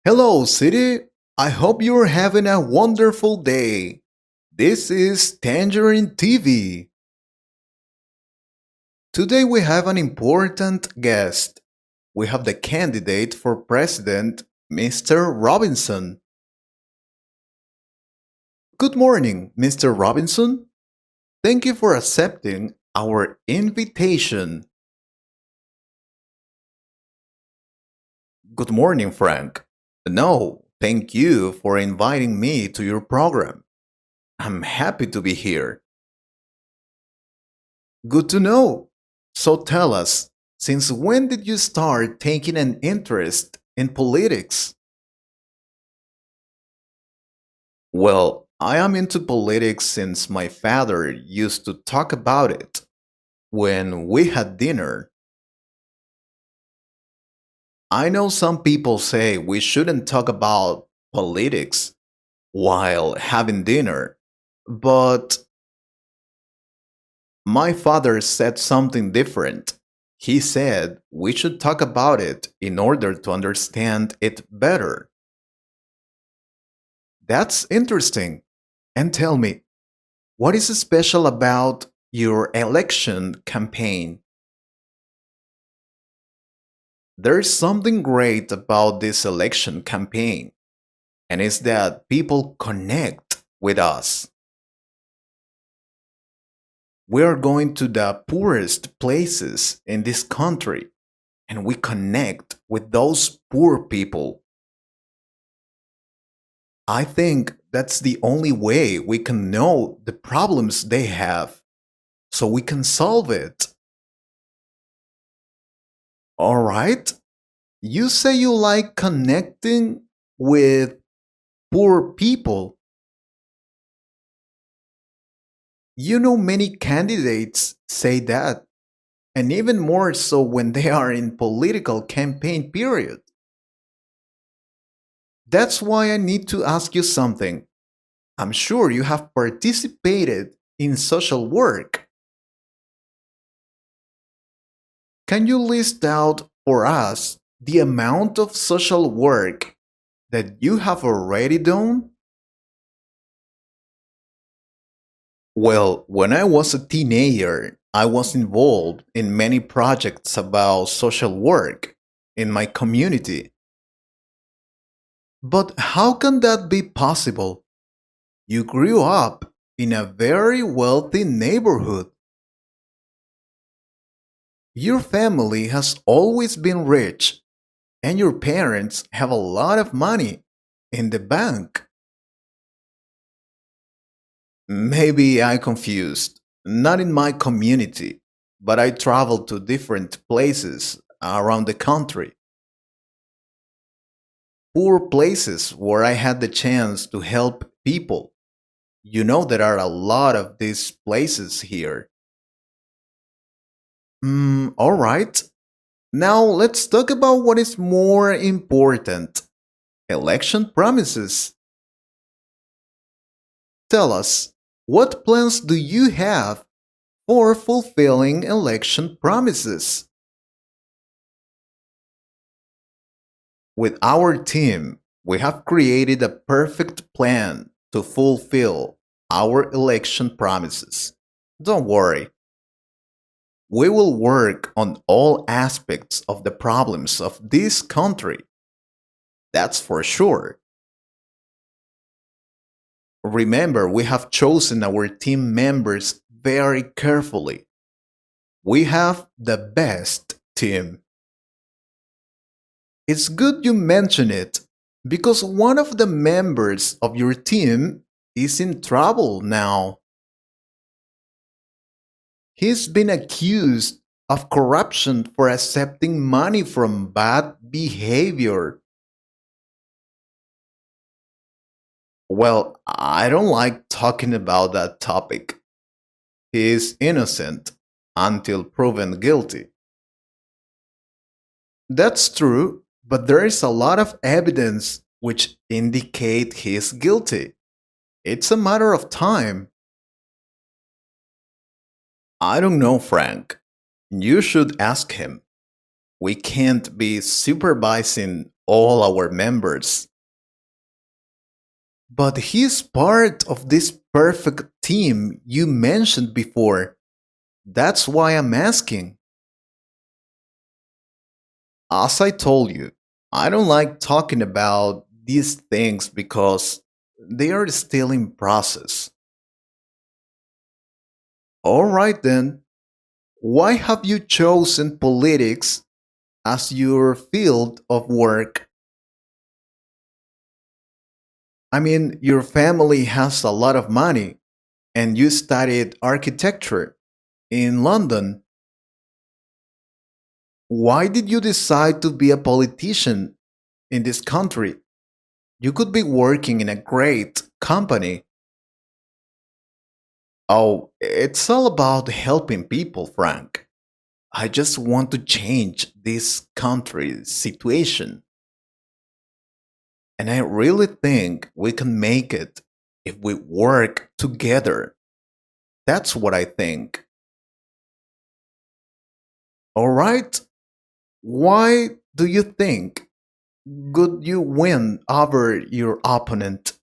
Hello, city. I hope you're having a wonderful day. This is Tangerine TV. Today we have an important guest. We have the candidate for president, Mr. Robinson. Good morning, Mr. Robinson. Thank you for accepting our invitation. Good morning, Frank. No, thank you for inviting me to your program. I'm happy to be here. Good to know. So tell us, since when did you start taking an interest in politics? Well, I am into politics since my father used to talk about it when we had dinner. I know some people say we shouldn't talk about politics while having dinner, but my father said something different. He said we should talk about it in order to understand it better. That's interesting. And tell me, what is special about your election campaign? There's something great about this election campaign, and it's that people connect with us. We're going to the poorest places in this country, and we connect with those poor people. I think that's the only way we can know the problems they have so we can solve it. All right? You say you like connecting with poor people. You know, many candidates say that, and even more so when they are in political campaign period. That's why I need to ask you something. I'm sure you have participated in social work. Can you list out for us the amount of social work that you have already done? Well, when I was a teenager, I was involved in many projects about social work in my community. But how can that be possible? You grew up in a very wealthy neighborhood. Your family has always been rich, and your parents have a lot of money in the bank. Maybe I confused. Not in my community, but I traveled to different places around the country. Poor places where I had the chance to help people. You know, there are a lot of these places here. All right. Now let's talk about what is more important: election promises. Tell us, what plans do you have for fulfilling election promises? With our team, we have created a perfect plan to fulfill our election promises. Don't worry, we will work on all aspects of the problems of this country. That's for sure. Remember, we have chosen our team members very carefully. We have the best team. It's good you mention it because one of the members of your team is in trouble now. He's been accused of corruption for accepting money from bad behavior. Well, I don't like talking about that topic. He is innocent until proven guilty. That's true, but there is a lot of evidence which indicate he is guilty. It's a matter of time. I don't know, Frank. You should ask him. We can't be supervising all our members. But he's part of this perfect team you mentioned before. That's why I'm asking. As I told you, I don't like talking about these things because they are still in process. All right then, why have you chosen politics as your field of work? I mean, your family has a lot of money and you studied architecture in London. Why did you decide to be a politician in this country? You could be working in a great company. Oh, it's all about helping people, Frank. I just want to change this country's situation. And I really think we can make it if we work together. That's what I think. All right? Why do you think could you win over your opponent?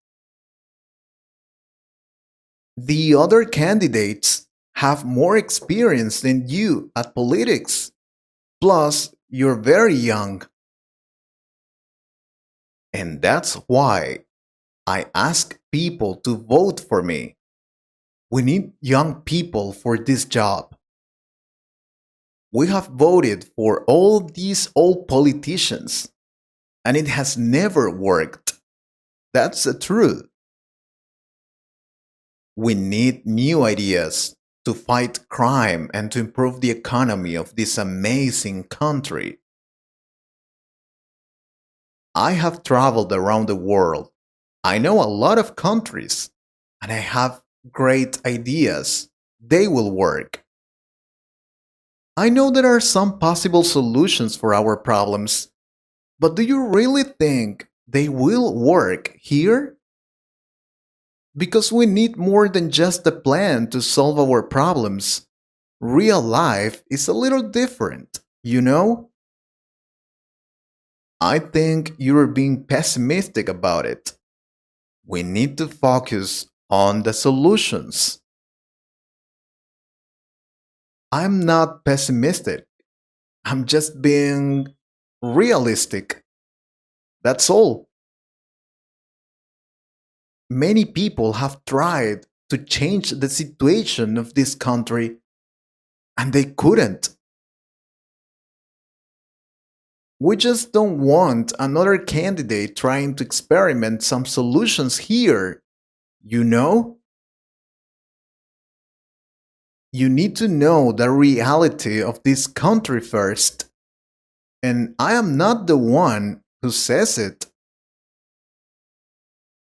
The other candidates have more experience than you at politics. Plus, you're very young. And that's why I ask people to vote for me. We need young people for this job. We have voted for all these old politicians, and it has never worked. That's the truth. We need new ideas to fight crime and to improve the economy of this amazing country. I have traveled around the world. I know a lot of countries, and I have great ideas. They will work. I know there are some possible solutions for our problems, but do you really think they will work here? Because we need more than just a plan to solve our problems. Real life is a little different, you know? I think you're being pessimistic about it. We need to focus on the solutions. I'm not pessimistic. I'm just being realistic. That's all. Many people have tried to change the situation of this country and they couldn't. We just don't want another candidate trying to experiment some solutions here. You know? You need to know the reality of this country first. And I am not the one who says it.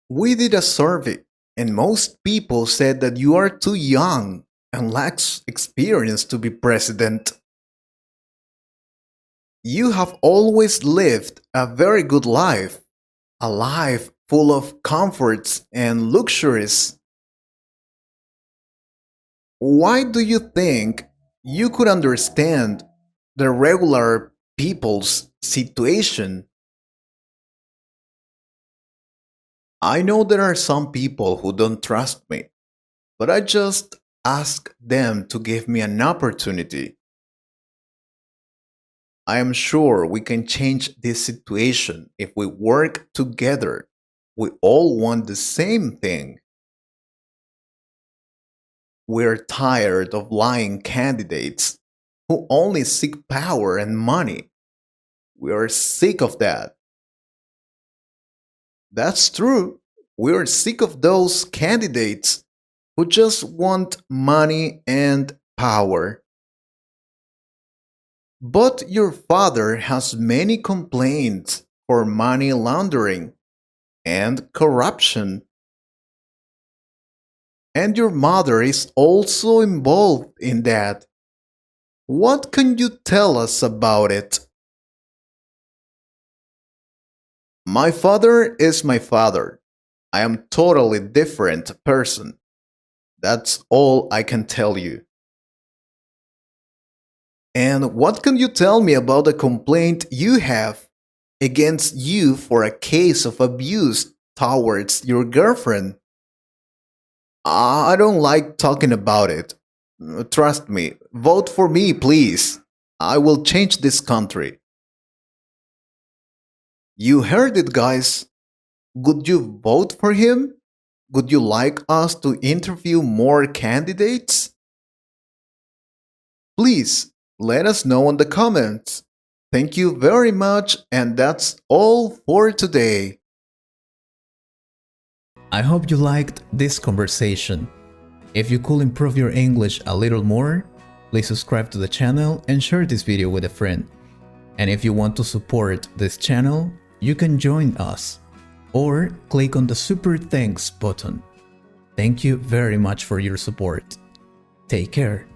We did a survey, and most people said that you are too young and lacks experience to be president. You have always lived a very good life, a life full of comforts and luxuries. Why do you think you could understand the regular people's situation? I know there are some people who don't trust me, but I just ask them to give me an opportunity. I am sure we can change this situation if we work together. We all want the same thing. We're tired of lying candidates who only seek power and money. We are sick of that. That's true. We're sick of those candidates who just want money and power. But your father has many complaints for money laundering and corruption. And your mother is also involved in that. What can you tell us about it? My father is my father. I am totally different person. That's all I can tell you. And what can you tell me about the complaint you have? against you for a case of abuse towards your girlfriend. I don't like talking about it. Trust me. Vote for me, please. I will change this country. You heard it, guys. Would you vote for him? Would you like us to interview more candidates? Please let us know in the comments. Thank you very much, and that's all for today. I hope you liked this conversation. If you could improve your English a little more, please subscribe to the channel and share this video with a friend. And if you want to support this channel, you can join us or click on the Super Thanks button. Thank you very much for your support. Take care.